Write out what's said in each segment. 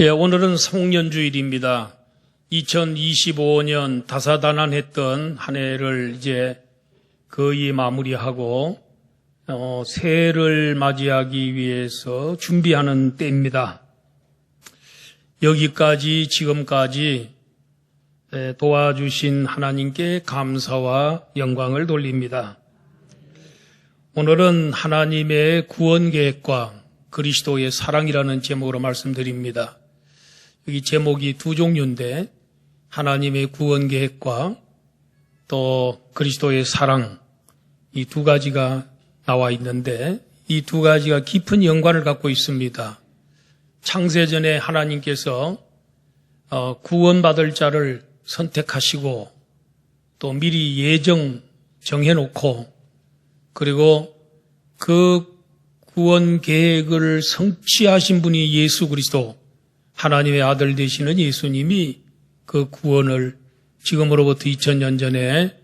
오늘은 송년주일입니다. 2025년 다사다난했던 한 해를 이제 거의 마무리하고 새해를 맞이하기 위해서 준비하는 때입니다. 여기까지 지금까지 도와주신 하나님께 감사와 영광을 돌립니다. 오늘은 하나님의 구원 계획과 그리스도의 사랑이라는 제목으로 말씀드립니다. 여기 제목이 두 종류인데 하나님의 구원 계획과 또 그리스도의 사랑, 이 두 가지가 나와 있는데 이 두 가지가 깊은 연관을 갖고 있습니다. 창세전에 하나님께서 구원받을 자를 선택하시고 또 미리 정해놓고 그리고 그 구원 계획을 성취하신 분이 예수 그리스도, 하나님의 아들 되시는 예수님이 그 구원을 지금으로부터 2000년 전에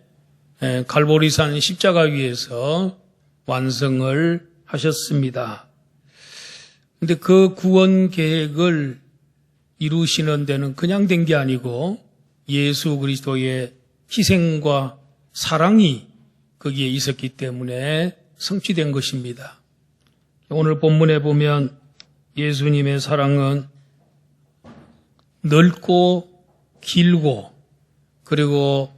갈보리산 십자가 위에서 완성을 하셨습니다. 그런데 그 구원 계획을 이루시는 데는 그냥 된 게 아니고 예수 그리스도의 희생과 사랑이 거기에 있었기 때문에 성취된 것입니다. 오늘 본문에 보면 예수님의 사랑은 넓고 길고 그리고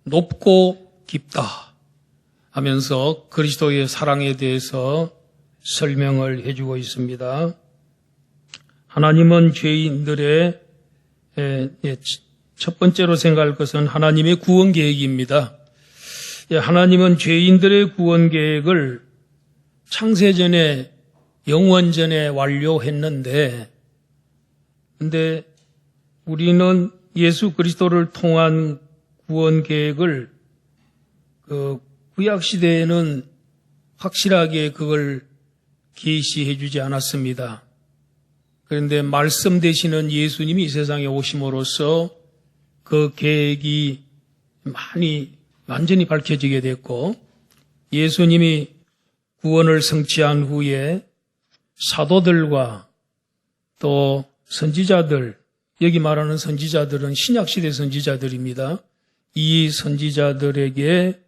높고 깊다 하면서 그리스도의 사랑에 대해서 설명을 해주고 있습니다. 하나님은 죄인들의 첫 번째로 생각할 것은 하나님의 구원 계획입니다. 하나님은 죄인들의 구원 계획을 창세전에 영원전에 완료했는데 근데 우리는 예수 그리스도를 통한 구원 계획을 구약 시대에는 확실하게 그걸 계시해 주지 않았습니다. 그런데 말씀 되시는 예수님이 이 세상에 오심으로써 그 계획이 완전히 밝혀지게 됐고 예수님이 구원을 성취한 후에 사도들과 또 선지자들, 여기 말하는 선지자들은 신약시대 선지자들입니다. 이 선지자들에게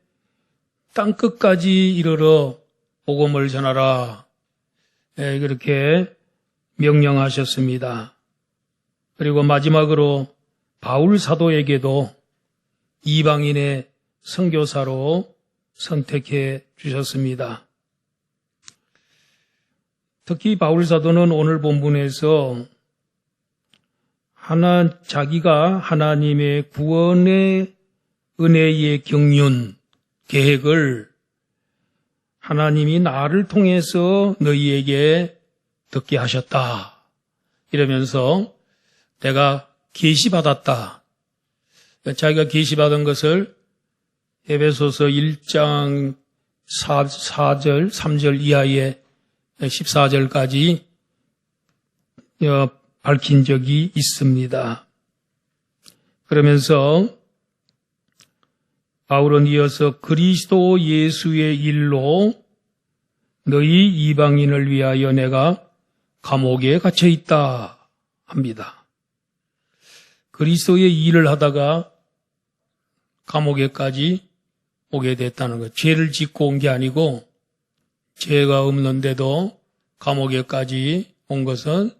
땅끝까지 이르러 복음을 전하라. 그렇게 명령하셨습니다. 그리고 마지막으로 바울 사도에게도 이방인의 선교사로 선택해 주셨습니다. 특히 바울 사도는 오늘 본문에서 자기가 하나님의 구원의 은혜의 경륜, 계획을 하나님이 나를 통해서 너희에게 듣게 하셨다. 이러면서 내가 계시받았다. 자기가 계시받은 것을 에베소서 1장 4절, 3절 이하의 14절까지 밝힌 적이 있습니다. 그러면서 바울은 이어서 그리스도 예수의 일로 너희 이방인을 위하여 내가 감옥에 갇혀 있다 합니다. 그리스도의 일을 하다가 감옥에까지 오게 됐다는 것. 죄를 짓고 온 게 아니고 죄가 없는데도 감옥에까지 온 것은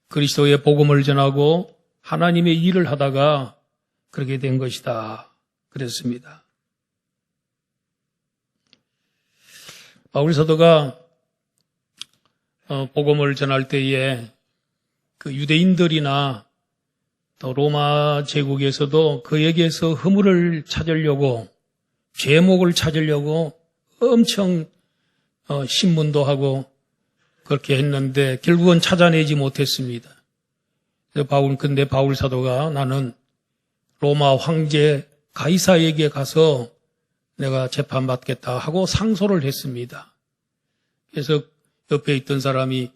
그리스도의 복음을 전하고 하나님의 일을 하다가 그렇게 된 것이다. 그랬습니다. 바울 사도가 복음을 전할 때에 그 유대인들이나 또 로마 제국에서도 그에게서 허물을 찾으려고 죄목을 찾으려고 엄청 신문도 하고 그렇게 했는데 결국은 찾아내지 못했습니다. 근데 바울 사도가 나는 로마 황제 가이사에게 가서 내가 재판받겠다 하고 상소를 했습니다. 그래서 옆에 있던 사람이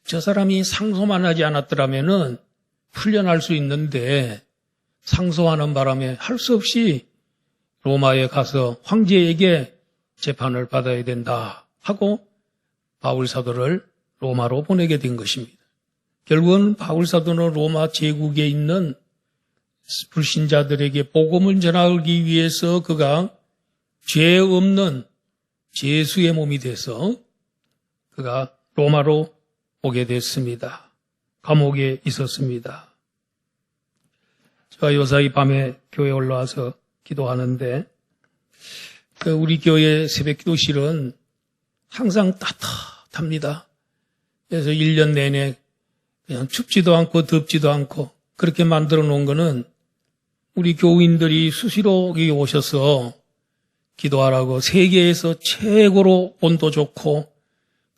저 사람이 상소만 하지 않았더라면은 풀려날 수 있는데 상소하는 바람에 할 수 없이 로마에 가서 황제에게 재판을 받아야 된다 하고 바울 사도를 로마로 보내게 된 것입니다. 결국은 바울 사도는 로마 제국에 있는 불신자들에게 복음을 전하기 위해서 그가 죄 없는 제수의 몸이 돼서 그가 로마로 오게 됐습니다. 감옥에 있었습니다. 제가 요사이 밤에 교회에 올라와서 기도하는데 우리 교회 새벽 기도실은 항상 따뜻합니다. 그래서 1년 내내 그냥 춥지도 않고 덥지도 않고 그렇게 만들어 놓은 거는 우리 교우인들이 수시로 여기 오셔서 기도하라고 세계에서 최고로 온도 좋고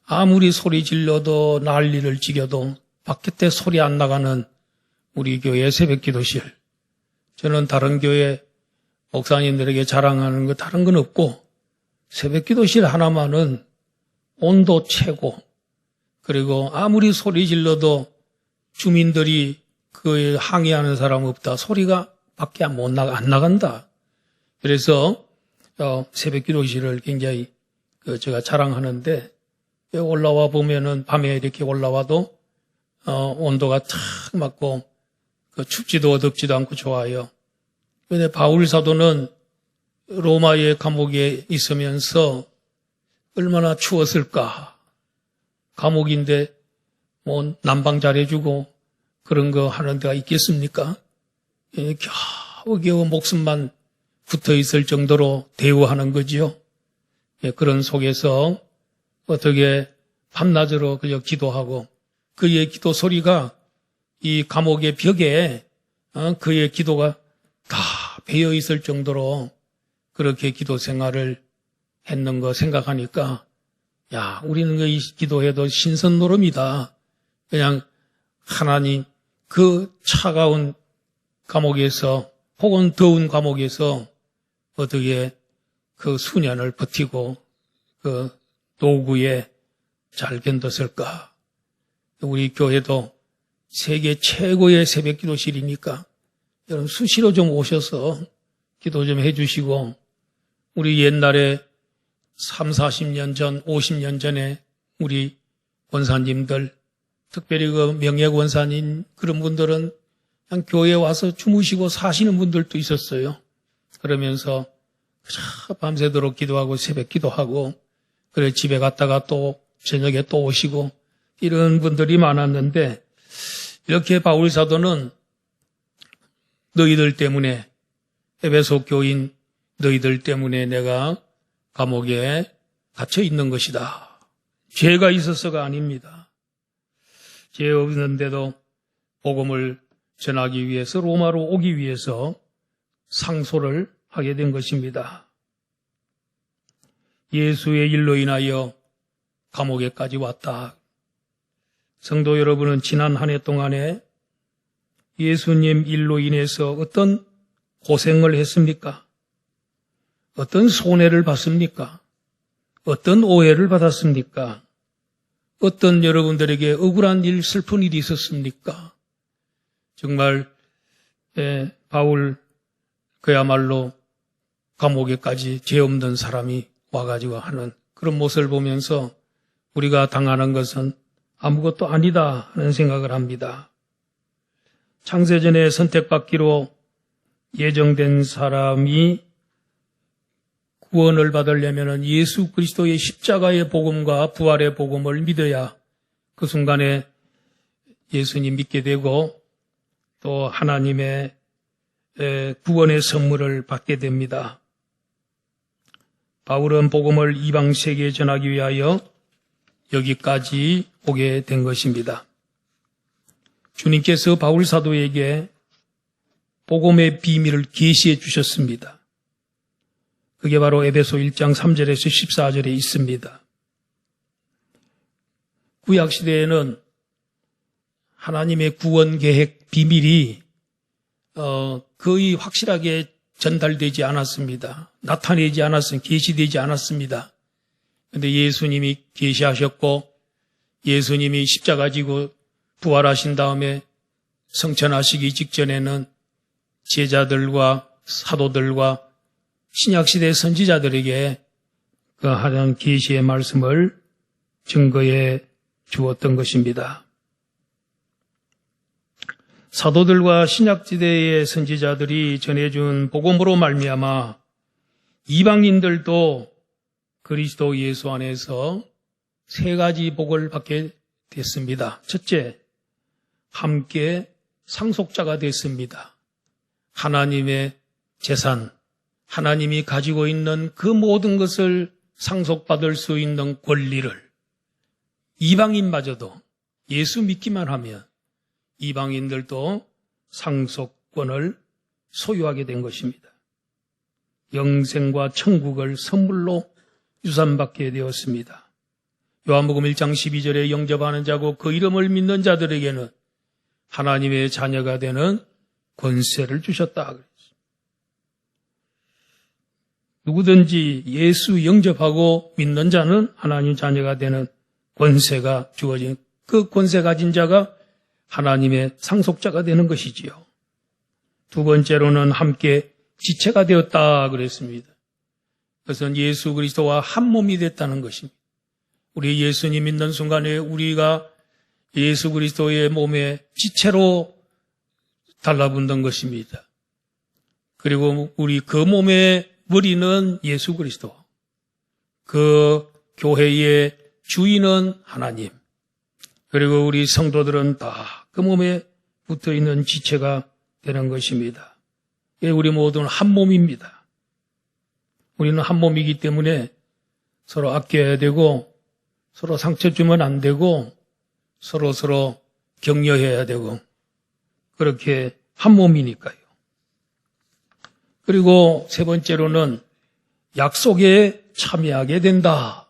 아무리 소리 질러도 난리를 지겨도 바깥에 소리 안 나가는 우리 교회 새벽 기도실. 저는 다른 교회 목사님들에게 자랑하는 거 다른 건 없고 새벽 기도실 하나만은 온도 최고, 그리고 아무리 소리 질러도 주민들이 그에 항의하는 사람 없다. 소리가 밖에 안 나간다. 그래서 새벽 기도실을 굉장히 제가 자랑하는데 올라와 보면은 밤에 이렇게 올라와도 온도가 탁 맞고 춥지도 덥지도 않고 좋아요. 그런데 바울 사도는 로마의 감옥에 있으면서 얼마나 추웠을까. 감옥인데 뭐 난방 잘해주고 그런 거 하는 데가 있겠습니까? 겨우겨우 목숨만 붙어 있을 정도로 대우하는 거지요. 그런 속에서 어떻게 밤낮으로 그저 기도하고 그의 기도 소리가 이 감옥의 벽에 그의 기도가 다 배어 있을 정도로 그렇게 기도 생활을 했는 거 생각하니까 야, 우리는 이 기도해도 신선 노름이다. 그냥 하나님 그 차가운 감옥에서 혹은 더운 감옥에서 어떻게 그 수년을 버티고 그 노구에 잘 견뎠을까. 우리 교회도 세계 최고의 새벽 기도실이니까 여러분 수시로 좀 오셔서 기도 좀 해주시고 우리 옛날에 3, 40년 전, 50년 전에 우리 권사님들, 특별히 그 명예 권사님 그런 분들은 그냥 교회에 와서 주무시고 사시는 분들도 있었어요. 그러면서 밤새도록 기도하고 새벽 기도하고 그래 집에 갔다가 또 저녁에 또 오시고 이런 분들이 많았는데 이렇게 바울 사도는 너희들 때문에 에베소 교인 너희들 때문에 내가 감옥에 갇혀 있는 것이다. 죄가 있어서가 아닙니다. 죄 없는데도 복음을 전하기 위해서 로마로 오기 위해서 상소를 하게 된 것입니다. 예수의 일로 인하여 감옥에까지 왔다. 성도 여러분은 지난 한 해 동안에 예수님 일로 인해서 어떤 고생을 했습니까? 어떤 손해를 봤습니까? 어떤 오해를 받았습니까? 어떤 여러분들에게 억울한 일, 슬픈 일이 있었습니까? 정말 바울 그야말로 감옥에까지 죄 없는 사람이 와가지고 하는 그런 모습을 보면서 우리가 당하는 것은 아무것도 아니다 하는 생각을 합니다. 창세전에 선택받기로 예정된 사람이 구원을 받으려면 예수 그리스도의 십자가의 복음과 부활의 복음을 믿어야 그 순간에 예수님 믿게 되고 또 하나님의 구원의 선물을 받게 됩니다. 바울은 복음을 이방 세계에 전하기 위하여 여기까지 오게 된 것입니다. 주님께서 바울 사도에게 복음의 비밀을 계시해 주셨습니다. 그게 바로 에베소 1장 3절에서 14절에 있습니다. 구약시대에는 하나님의 구원 계획 비밀이 거의 확실하게 전달되지 않았습니다. 나타내지 않았습니다. 계시되지 않았습니다. 그런데 예수님이 계시하셨고 예수님이 십자가 지고 부활하신 다음에 성천하시기 직전에는 제자들과 사도들과 신약시대 선지자들에게 그 하나님 계시의 말씀을 증거해 주었던 것입니다. 사도들과 신약지대의 선지자들이 전해준 복음으로 말미암아 이방인들도 그리스도 예수 안에서 세 가지 복을 받게 됐습니다. 첫째, 함께 상속자가 됐습니다. 하나님의 재산, 하나님이 가지고 있는 그 모든 것을 상속받을 수 있는 권리를 이방인마저도 예수 믿기만 하면 이방인들도 상속권을 소유하게 된 것입니다. 영생과 천국을 선물로 유산받게 되었습니다. 요한복음 1장 12절에 영접하는 자고 그 이름을 믿는 자들에게는 하나님의 자녀가 되는 권세를 주셨다. 누구든지 예수 영접하고 믿는 자는 하나님 자녀가 되는 권세가 주어진 그 권세 가진 자가 하나님의 상속자가 되는 것이지요. 두 번째로는 함께 지체가 되었다 그랬습니다. 그것은 예수 그리스도와 한 몸이 됐다는 것입니다. 우리 예수님 믿는 순간에 우리가 예수 그리스도의 몸의 지체로 달라붙는 것입니다. 그리고 우리 그 몸의 머리는 예수 그리스도, 그 교회의 주인은 하나님, 그리고 우리 성도들은 다 그 몸에 붙어있는 지체가 되는 것입니다. 우리 모두는 한 몸입니다. 우리는 한 몸이기 때문에 서로 아껴야 되고 서로 상처 주면 안 되고 서로 격려해야 되고 그렇게 한 몸이니까요. 그리고 세 번째로는 약속에 참여하게 된다.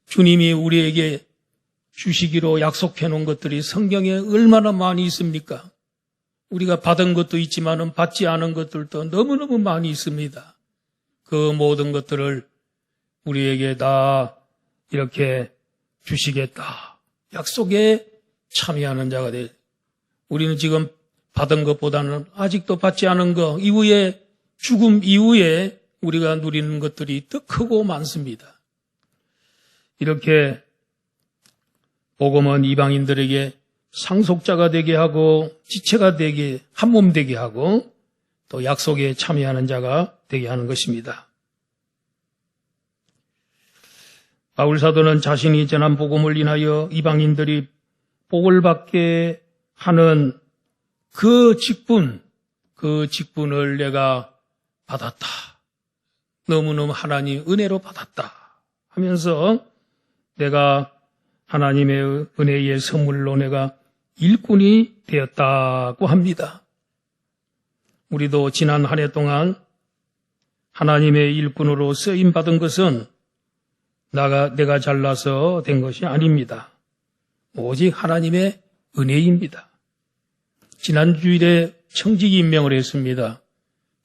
주님이 우리에게 주시기로 약속해 놓은 것들이 성경에 얼마나 많이 있습니까? 우리가 받은 것도 있지만 받지 않은 것들도 너무너무 많이 있습니다. 그 모든 것들을 우리에게 다 이렇게 주시겠다. 약속에 참여하는 자가 돼. 우리는 지금 받은 것보다는 아직도 받지 않은 것 이후에 죽음 이후에 우리가 누리는 것들이 더 크고 많습니다. 이렇게 복음은 이방인들에게 상속자가 되게 하고 지체가 되게 한 몸 되게 하고 또 약속에 참여하는 자가 되게 하는 것입니다. 바울 사도는 자신이 전한 복음을 인하여 이방인들이 복을 받게 하는 그 직분을 내가 받았다. 너무너무 하나님 은혜로 받았다 하면서 내가 하나님의 은혜의 선물로 내가 일꾼이 되었다고 합니다. 우리도 지난 한 해 동안 하나님의 일꾼으로 쓰임받은 것은 내가 잘나서 된 것이 아닙니다. 오직 하나님의 은혜입니다. 지난 주일에 청지기 임명을 했습니다.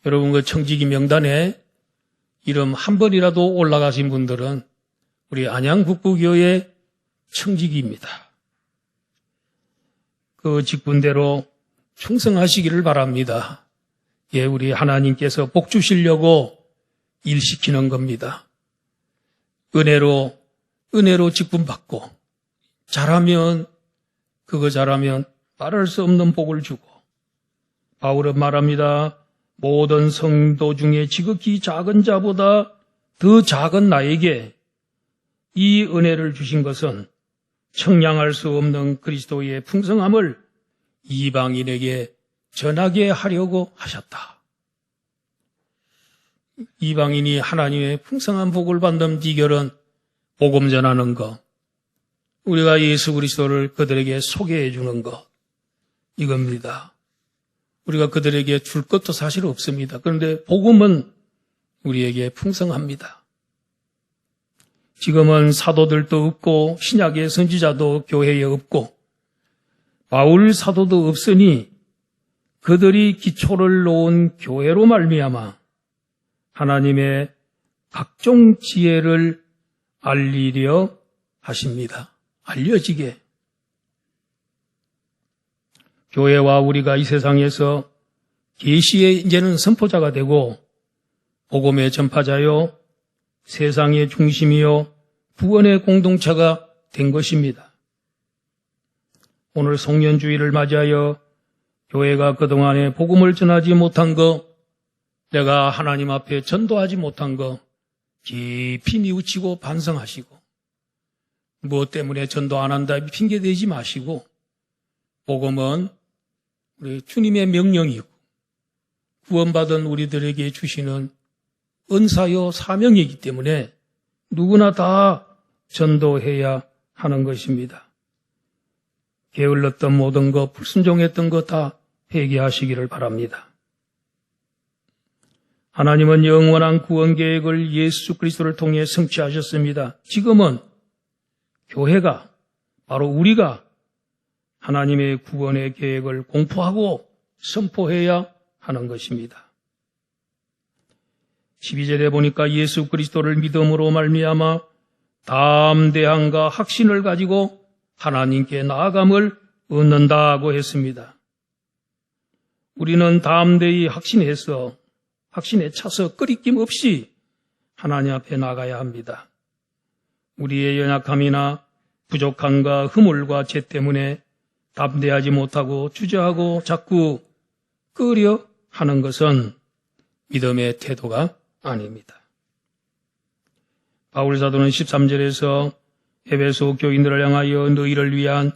여러분 그 청지기 명단에 이름 한 번이라도 올라가신 분들은 우리 안양북부교회 청지기입니다. 그 직분대로 충성하시기를 바랍니다. 우리 하나님께서 복 주시려고 일시키는 겁니다. 은혜로 직분 받고 잘하면 말할 수 없는 복을 주고 바울은 말합니다. 모든 성도 중에 지극히 작은 자보다 더 작은 나에게 이 은혜를 주신 것은 청량할 수 없는 그리스도의 풍성함을 이방인에게 전하게 하려고 하셨다. 이방인이 하나님의 풍성한 복을 받는 비결은 복음 전하는 것, 우리가 예수 그리스도를 그들에게 소개해 주는 것, 이겁니다. 우리가 그들에게 줄 것도 사실 없습니다. 그런데 복음은 우리에게 풍성합니다. 지금은 사도들도 없고 신약의 선지자도 교회에 없고 바울 사도도 없으니 그들이 기초를 놓은 교회로 말미암아 하나님의 각종 지혜를 알리려 하십니다. 알려지게. 교회와 우리가 이 세상에서 계시의 이제는 선포자가 되고 복음의 전파자요 세상의 중심이요 구원의 공동체가 된 것입니다. 오늘 송년주의를 맞이하여 교회가 그동안에 복음을 전하지 못한 거, 내가 하나님 앞에 전도하지 못한 거 깊이 뉘우치고 반성하시고, 무엇 때문에 전도 안 한다 핑계대지 마시고, 복음은 우리 주님의 명령이고 구원받은 우리들에게 주시는 은사요 사명이기 때문에 누구나 다 전도해야 하는 것입니다. 게을렀던 모든 것, 불순종했던 것 다 회개하시기를 바랍니다. 하나님은 영원한 구원 계획을 예수 그리스도를 통해 성취하셨습니다. 지금은 교회가, 바로 우리가 하나님의 구원의 계획을 공포하고 선포해야 하는 것입니다. 12절에 보니까 예수 그리스도를 믿음으로 말미암아 담대함과 확신을 가지고 하나님께 나아감을 얻는다고 했습니다. 우리는 담대히 확신에 차서 끄리낌 없이 하나님 앞에 나가야 합니다. 우리의 연약함이나 부족함과 허물과 죄 때문에 담대하지 못하고 주저하고 자꾸 끄려 하는 것은 믿음의 태도가 아닙니다. 바울 사도는 13절에서 에베소 교인들을 향하여 너희를 위한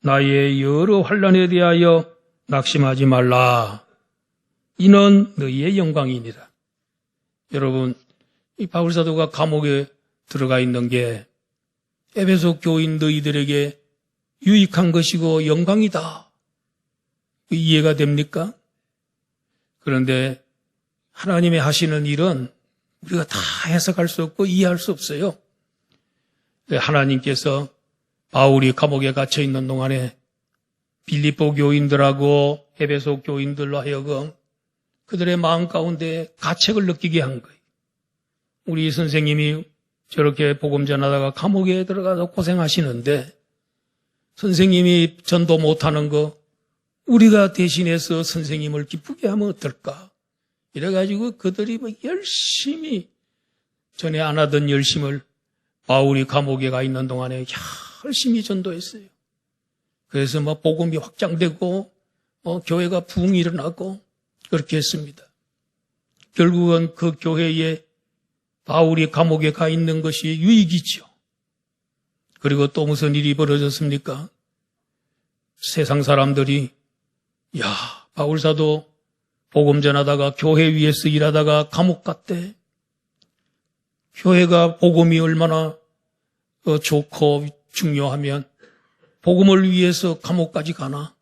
나의 여러 환난에 대하여 낙심하지 말라. 이는 너희의 영광이니라. 여러분, 이 바울 사도가 감옥에 들어가 있는 게 에베소 교인 너희들에게 유익한 것이고 영광이다. 이해가 됩니까? 그런데 하나님의 하시는 일은 우리가 다 해석할 수 없고 이해할 수 없어요. 하나님께서 바울이 감옥에 갇혀 있는 동안에 빌립보 교인들하고 에베소 교인들로 하여금 그들의 마음 가운데 가책을 느끼게 한 거예요. 우리 선생님이 저렇게 복음 전하다가 감옥에 들어가서 고생하시는데 선생님이 전도 못하는 거 우리가 대신해서 선생님을 기쁘게 하면 어떨까? 이래가지고 그들이 열심히 전에 안 하던 열심을 바울이 감옥에 가 있는 동안에 열심히 전도했어요. 그래서 복음이 확장되고 교회가 부흥이 일어나고 그렇게 했습니다. 결국은 그 교회에 바울이 감옥에 가 있는 것이 유익이죠. 그리고 또 무슨 일이 벌어졌습니까? 세상 사람들이 바울 사도 복음 전하다가 교회 위에서 일하다가 감옥 갔대. 교회가 복음이 얼마나 좋고 중요하면 복음을 위해서 감옥까지 가나?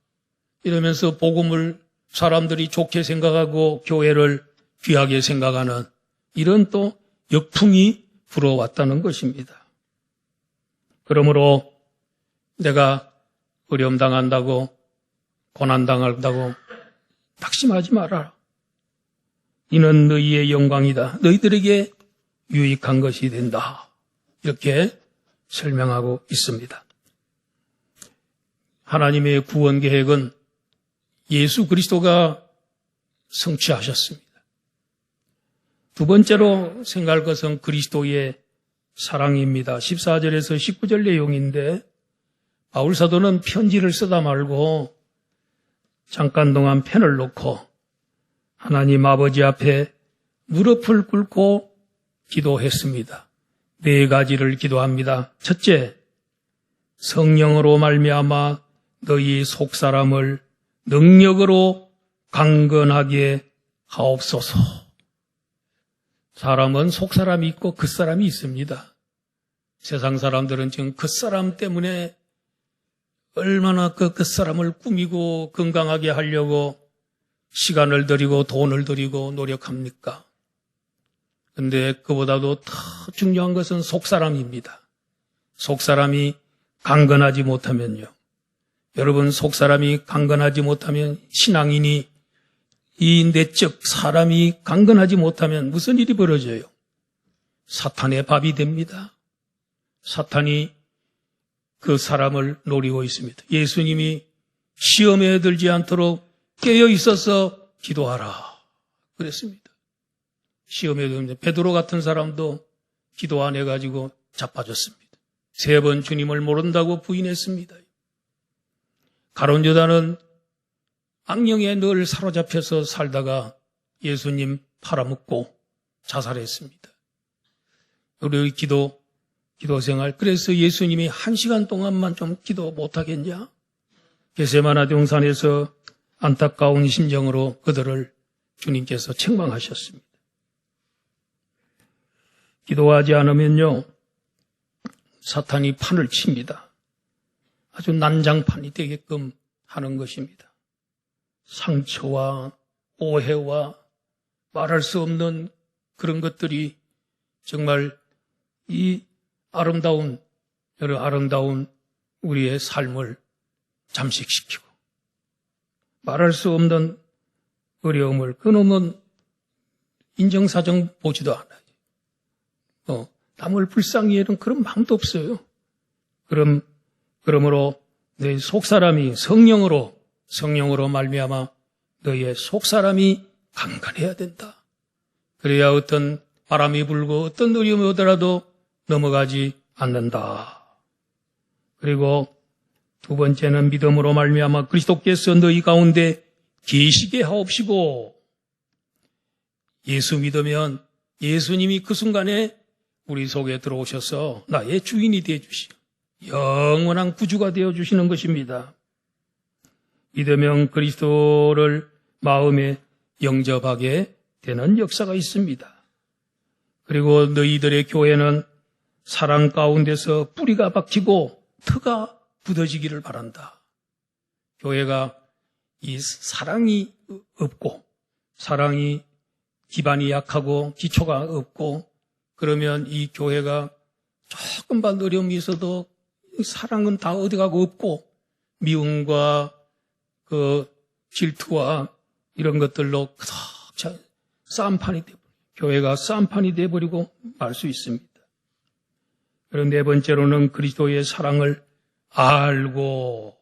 이러면서 복음을 사람들이 좋게 생각하고 교회를 귀하게 생각하는 이런 또 역풍이 불어왔다는 것입니다. 그러므로 내가 어려움 당한다고 고난 당한다고 낙심하지 말아라. 이는 너희의 영광이다. 너희들에게 유익한 것이 된다. 이렇게 설명하고 있습니다. 하나님의 구원 계획은 예수 그리스도가 성취하셨습니다. 두 번째로 생각할 것은 그리스도의 사랑입니다. 14절에서 19절 내용인데 바울 사도는 편지를 쓰다 말고 잠깐 동안 펜을 놓고 하나님 아버지 앞에 무릎을 꿇고 기도했습니다. 네 가지를 기도합니다. 첫째, 성령으로 말미암아 너희 속사람을 능력으로 강건하게 하옵소서. 사람은 속사람이 있고 겉사람이 있습니다. 세상 사람들은 지금 겉사람 때문에 얼마나 그 겉사람을 꾸미고 건강하게 하려고 시간을 들이고 돈을 들이고 노력합니까? 근데 그보다도 더 중요한 것은 속사람입니다. 속사람이 강건하지 못하면요. 여러분, 속사람이 강건하지 못하면 신앙인이 이 내적 사람이 강건하지 못하면 무슨 일이 벌어져요? 사탄의 밥이 됩니다. 사탄이 그 사람을 노리고 있습니다. 예수님이 시험에 들지 않도록 깨어 있어서 기도하라 그랬습니다. 시험에 들면 베드로 같은 사람도 기도 안 해가지고 자빠졌습니다. 3번 주님을 모른다고 부인했습니다. 가룟 유다는 악령에 늘 사로잡혀서 살다가 예수님 팔아먹고 자살했습니다. 우리 기도 생활. 그래서 예수님이 1시간 동안만 좀 기도 못하겠냐? 겟세마네 동산에서 안타까운 심정으로 그들을 주님께서 책망하셨습니다. 기도하지 않으면요, 사탄이 판을 칩니다. 아주 난장판이 되게끔 하는 것입니다. 상처와 오해와 말할 수 없는 그런 것들이 정말 이 아름다운 우리의 삶을 잠식시키고 말할 수 없는 어려움을, 그놈은 인정사정 보지도 않아요. 남을 불쌍히 여는 그런 마음도 없어요. 그러므로 너희 속사람이 성령으로 말미암아 너희의 속사람이 강건해야 된다. 그래야 어떤 바람이 불고 어떤 어려움이 오더라도 넘어가지 않는다. 그리고 두 번째는 믿음으로 말미암아 그리스도께서 너희 가운데 계시게 하옵시고, 예수 믿으면 예수님이 그 순간에 우리 속에 들어오셔서 나의 주인이 되어주시고 영원한 구주가 되어주시는 것입니다. 믿으면 그리스도를 마음에 영접하게 되는 역사가 있습니다. 그리고 너희들의 교회는 사랑 가운데서 뿌리가 박히고 터가 굳어지기를 바란다. 교회가 이 사랑이 없고, 사랑이 기반이 약하고 기초가 없고, 그러면 이 교회가 조금만 어려움이 있어도 사랑은 다 어디 가고 없고, 미움과 그 질투와 이런 것들로 그덕 싸움판이 되고, 교회가 싸움판이 되어버리고 말 수 있습니다. 그리고 네 번째로는 그리스도의 사랑을 알고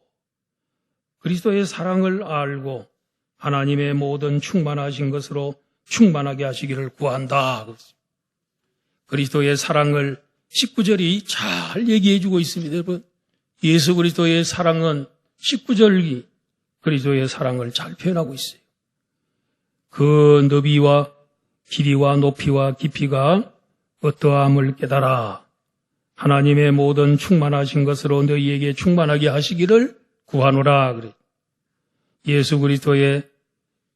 하나님의 모든 충만하신 것으로 충만하게 하시기를 구한다. 그리스도의 사랑을 19절이 잘 얘기해 주고 있습니다. 여러분, 예수 그리스도의 사랑은 19절이 그리스도의 사랑을 잘 표현하고 있어요. 그 너비와 길이와 높이와 깊이가 어떠함을 깨달아 하나님의 모든 충만하신 것으로 너희에게 충만하게 하시기를 구하노라. 그래. 예수 그리스도의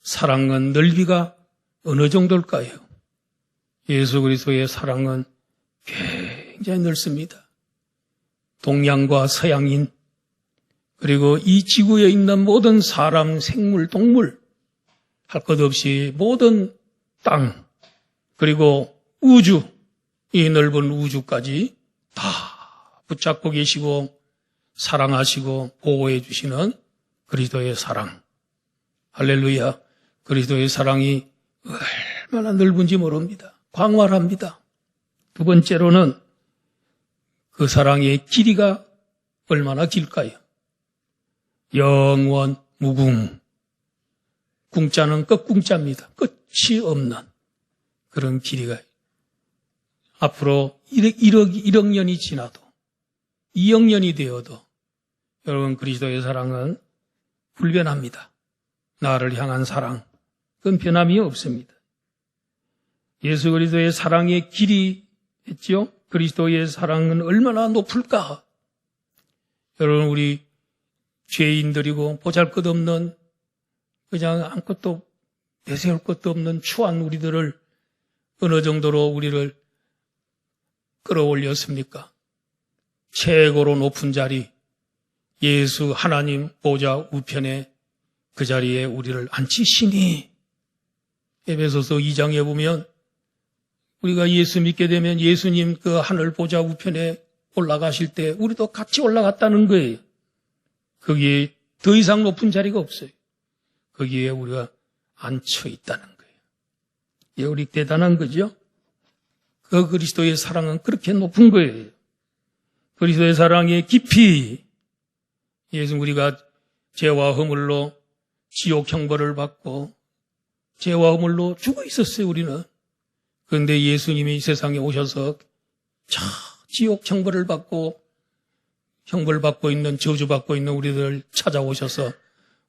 사랑은 넓이가 어느 정도일까요? 예수 그리스도의 사랑은 굉장히 넓습니다. 동양과 서양인, 그리고 이 지구에 있는 모든 사람, 생물, 동물, 할 것 없이 모든 땅, 그리고 우주, 이 넓은 우주까지 다 붙잡고 계시고 사랑하시고 보호해 주시는 그리스도의 사랑. 할렐루야. 그리스도의 사랑이 얼마나 넓은지 모릅니다. 광활합니다. 두 번째로는 그 사랑의 길이가 얼마나 길까요? 영원 무궁. 궁자는 끝궁자입니다. 끝이 없는 그런 길이가 앞으로 1억 년이 지나도 2억 년이 되어도 여러분 그리스도의 사랑은 불변합니다. 나를 향한 사랑, 그건 변함이 없습니다. 예수 그리스도의 사랑의 길이 있죠? 그리스도의 사랑은 얼마나 높을까? 여러분 우리 죄인들이고 보잘것없는 그냥 아무것도 내세울 것도 없는 추한 우리들을 어느 정도로 우리를 끌어올렸습니까? 최고로 높은 자리, 예수 하나님 보좌 우편에 그 자리에 우리를 앉히시니, 에베소서 2장에 보면 우리가 예수 믿게 되면 예수님 그 하늘 보좌 우편에 올라가실 때 우리도 같이 올라갔다는 거예요. 거기에 더 이상 높은 자리가 없어요. 거기에 우리가 앉혀 있다는 거예요. 예, 우리 대단한 거죠? 그 그리스도의 사랑은 그렇게 높은 거예요. 그리스도의 사랑의 깊이, 예수 우리가 죄와 허물로 지옥 형벌을 받고 죄와 허물로 죽어 있었어요, 우리는. 그런데 예수님이 세상에 오셔서 지옥 형벌을 받고 형벌받고 있는, 저주받고 있는 우리들을 찾아오셔서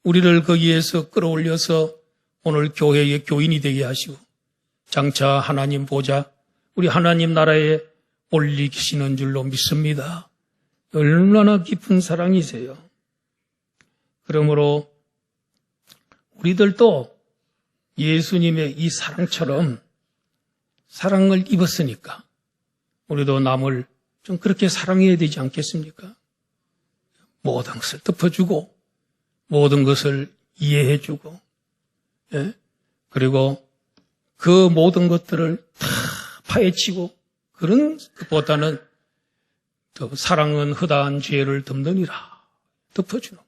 우리를 거기에서 끌어올려서 오늘 교회의 교인이 되게 하시고 장차 하나님 보좌, 우리 하나님 나라에 올리시는 줄로 믿습니다. 얼마나 깊은 사랑이세요. 그러므로 우리들도 예수님의 이 사랑처럼 사랑을 입었으니까 우리도 남을 좀 그렇게 사랑해야 되지 않겠습니까? 모든 것을 덮어주고 모든 것을 이해해주고, 예? 그리고 그 모든 것들을 다 파헤치고 그런 것보다는 더 사랑은 허다한 죄를 덮느니라. 덮어주고.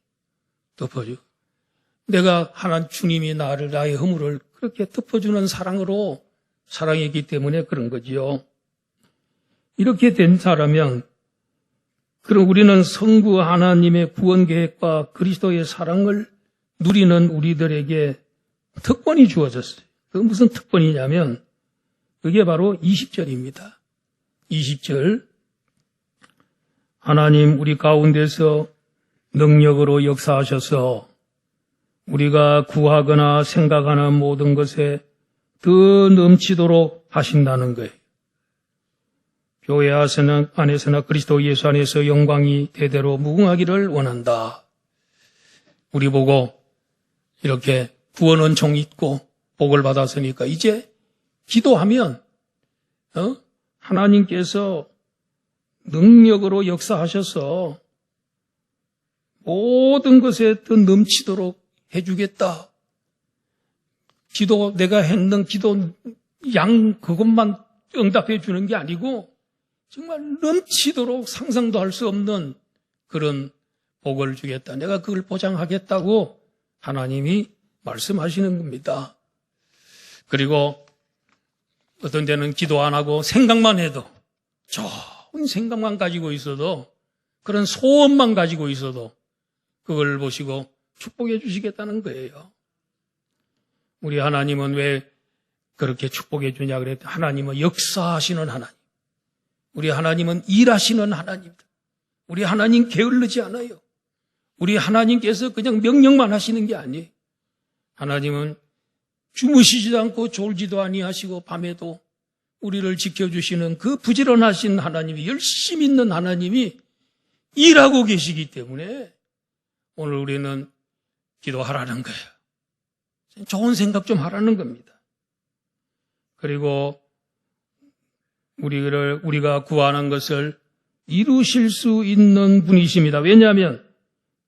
내가 하나님 주님이 나의 허물을 그렇게 덮어주는 사랑으로 사랑했기 때문에 그런 거지요. 이렇게 된 사람이면 그럼 우리는 성부 하나님의 구원 계획과 그리스도의 사랑을 누리는 우리들에게 특권이 주어졌어요. 그 무슨 특권이냐면 그게 바로 20절입니다. 20절 하나님 우리 가운데서 능력으로 역사하셔서 우리가 구하거나 생각하는 모든 것에 더 넘치도록 하신다는 거예요. 교회 안에서나 그리스도 예수 안에서 영광이 대대로 무궁하기를 원한다. 우리 보고 이렇게 구원 은총 있고 복을 받았으니까 이제 기도하면 하나님께서 능력으로 역사하셔서 모든 것에 더 넘치도록 해주겠다. 내가 했는 기도 양 그것만 응답해 주는 게 아니고 정말 넘치도록 상상도 할 수 없는 그런 복을 주겠다. 내가 그걸 보장하겠다고 하나님이 말씀하시는 겁니다. 그리고 어떤 데는 기도 안 하고 생각만 해도 좋은 생각만 가지고 있어도 그런 소원만 가지고 있어도 그걸 보시고 축복해 주시겠다는 거예요. 우리 하나님은 왜 그렇게 축복해 주냐 그랬더니 하나님은 역사하시는 하나님. 우리 하나님은 일하시는 하나님입니다. 우리 하나님 게을르지 않아요. 우리 하나님께서 그냥 명령만 하시는 게 아니에요. 하나님은 주무시지도 않고 졸지도 아니하시고 밤에도 우리를 지켜주시는 그 부지런하신 하나님이 열심히 있는 하나님이 일하고 계시기 때문에 오늘 우리는 기도하라는 거예요. 좋은 생각 좀 하라는 겁니다. 그리고 우리가 구하는 것을 이루실 수 있는 분이십니다. 왜냐하면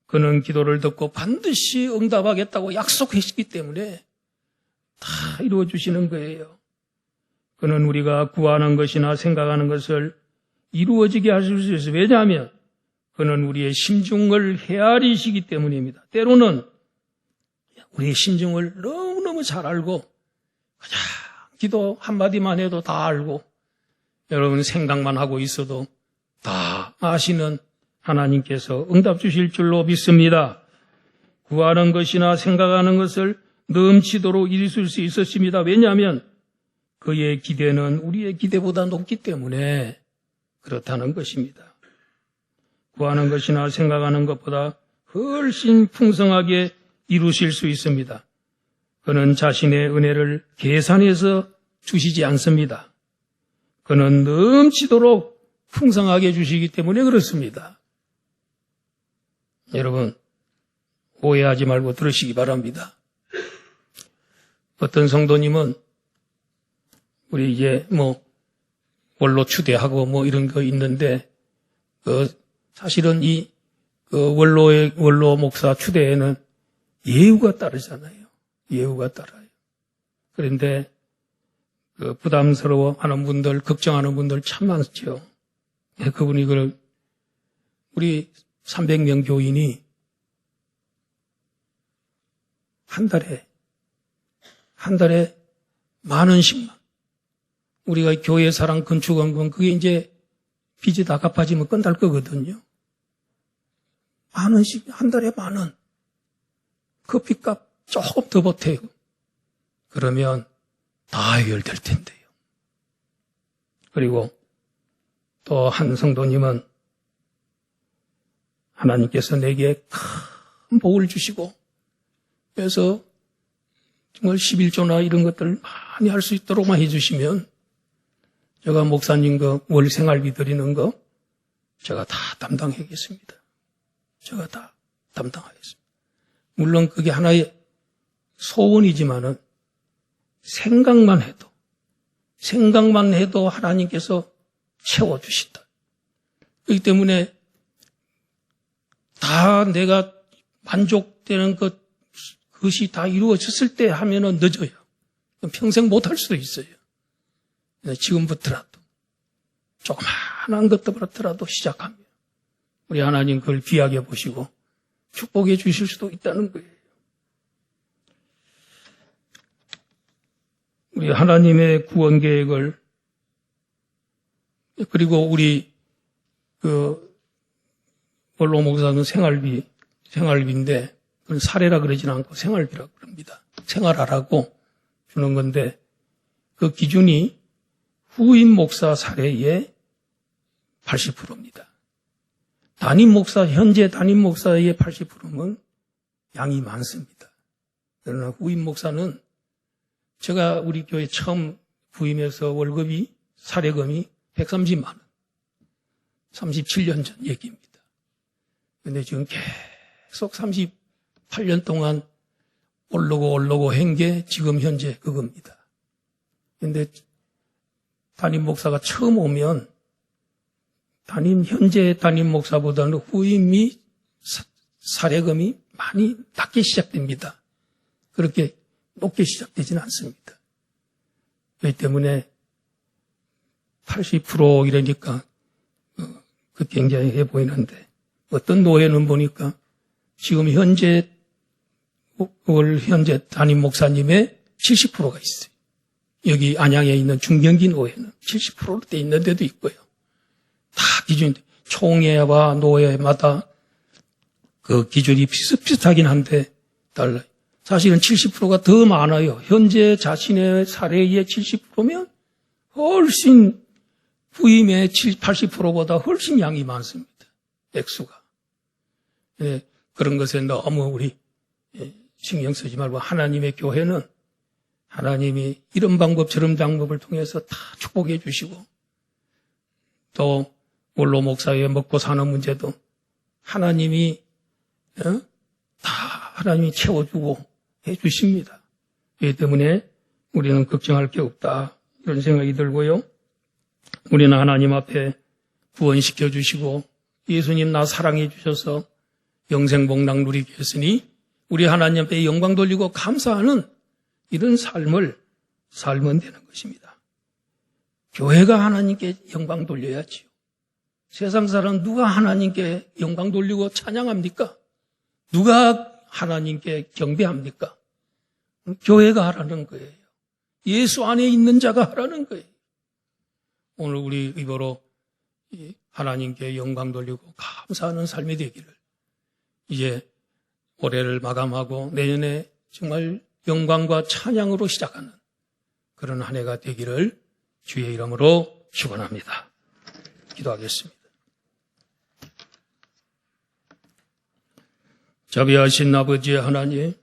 그는 기도를 듣고 반드시 응답하겠다고 약속했기 때문에 다 이루어 주시는 거예요. 그는 우리가 구하는 것이나 생각하는 것을 이루어지게 하실 수 있어요. 왜냐하면 그는 우리의 심중을 헤아리시기 때문입니다. 때로는 우리의 심중을 너무너무 잘 알고 그냥 기도 한마디만 해도 다 알고 여러분 생각만 하고 있어도 다 아시는 하나님께서 응답 주실 줄로 믿습니다. 구하는 것이나 생각하는 것을 넘치도록 이루실 수 있었습니다. 왜냐하면 그의 기대는 우리의 기대보다 높기 때문에 그렇다는 것입니다. 구하는 것이나 생각하는 것보다 훨씬 풍성하게 이루실 수 있습니다. 그는 자신의 은혜를 계산해서 주시지 않습니다. 그는 넘치도록 풍성하게 주시기 때문에 그렇습니다. 여러분, 오해하지 말고 들으시기 바랍니다. 어떤 성도님은 우리 이제 원로 추대하고 이런 거 있는데 사실은 이 원로 목사 추대에는 예우가 따르잖아요. 예우가 따라요. 그런데 부담스러워하는 분들, 걱정하는 분들 참 많죠. 그분이 우리 300명 교인이 한 달에 10,000원씩만 우리가 교회 사랑 건축원금 그게 이제 빚이 다 갚아지면 끝날 거거든요. 10,000원씩 한 달에 10,000원. 커피값 조금 더 보태요. 그러면 다 해결될 텐데요. 그리고 또 한 성도님은 하나님께서 내게 큰 복을 주시고 그래서 정말 11조나 이런 것들 많이 할 수 있도록만 해주시면 제가 목사님 그 월 생활비 드리는 거 제가 다 담당하겠습니다. 제가 다 담당하겠습니다. 물론 그게 하나의 소원이지만은 생각만 해도 하나님께서 채워주신다. 그렇기 때문에 다 내가 만족되는 그것이 다 이루어졌을 때 하면은 늦어요. 평생 못할 수도 있어요. 지금부터라도 조그마한 것부터라도 시작하면 우리 하나님 그걸 귀하게 보시고 축복해 주실 수도 있다는 거예요. 우리 하나님의 구원 계획을 그리고 우리 원로 목사는 생활비인데 그건 사례라 그러지는 않고 생활비라고 그럽니다. 생활하라고 주는 건데 그 기준이 후임 목사 사례의 80%입니다. 현재 담임 목사의 80%는 양이 많습니다. 그러나 후임 목사는 제가 우리 교회 처음 부임해서 월급이 사례금이 130만 원. 37년 전 얘기입니다. 그런데 지금 계속 38년 동안 오르고 한 게 지금 현재 그겁니다. 그런데 담임 목사가 처음 오면 현재 담임 목사보다는 후임이 사례금이 많이 낮게 시작됩니다. 그렇게 높게 시작되지는 않습니다. 그렇기 때문에 80% 이러니까 그 굉장해 보이는데 어떤 노예는 보니까 지금 현재 담임 목사님의 70%가 있어요. 여기 안양에 있는 중경기 노예는 70%로 돼 있는 데도 있고요. 다 기준이 총회와 노예마다 그 기준이 비슷비슷하긴 한데 달라요. 사실은 70%가 더 많아요. 현재 자신의 사례의 70%면 훨씬 부임의 80%보다 훨씬 양이 많습니다. 액수가. 네, 그런 것에 너무 우리 신경 쓰지 말고 하나님의 교회는 하나님이 이런 방법 저런 방법을 통해서 다 축복해 주시고 또 원로 목사의 먹고 사는 문제도 하나님이 다 하나님이 채워주고 해 주십니다. 그렇기 때문에 우리는 걱정할 게 없다 이런 생각이 들고요. 우리는 하나님 앞에 구원시켜 주시고 예수님 나 사랑해 주셔서 영생복락 누리게 했으니 우리 하나님 앞에 영광 돌리고 감사하는 이런 삶을 살면 되는 것입니다. 교회가 하나님께 영광 돌려야지요. 세상 사람 누가 하나님께 영광 돌리고 찬양합니까? 누가 하나님께 경배합니까? 교회가 하라는 거예요. 예수 안에 있는 자가 하라는 거예요. 오늘 우리 입으로 하나님께 영광 돌리고 감사하는 삶이 되기를 이제 올해를 마감하고 내년에 정말 영광과 찬양으로 시작하는 그런 한 해가 되기를 주의 이름으로 축원합니다. 기도하겠습니다. 자비하신 아버지 하나님,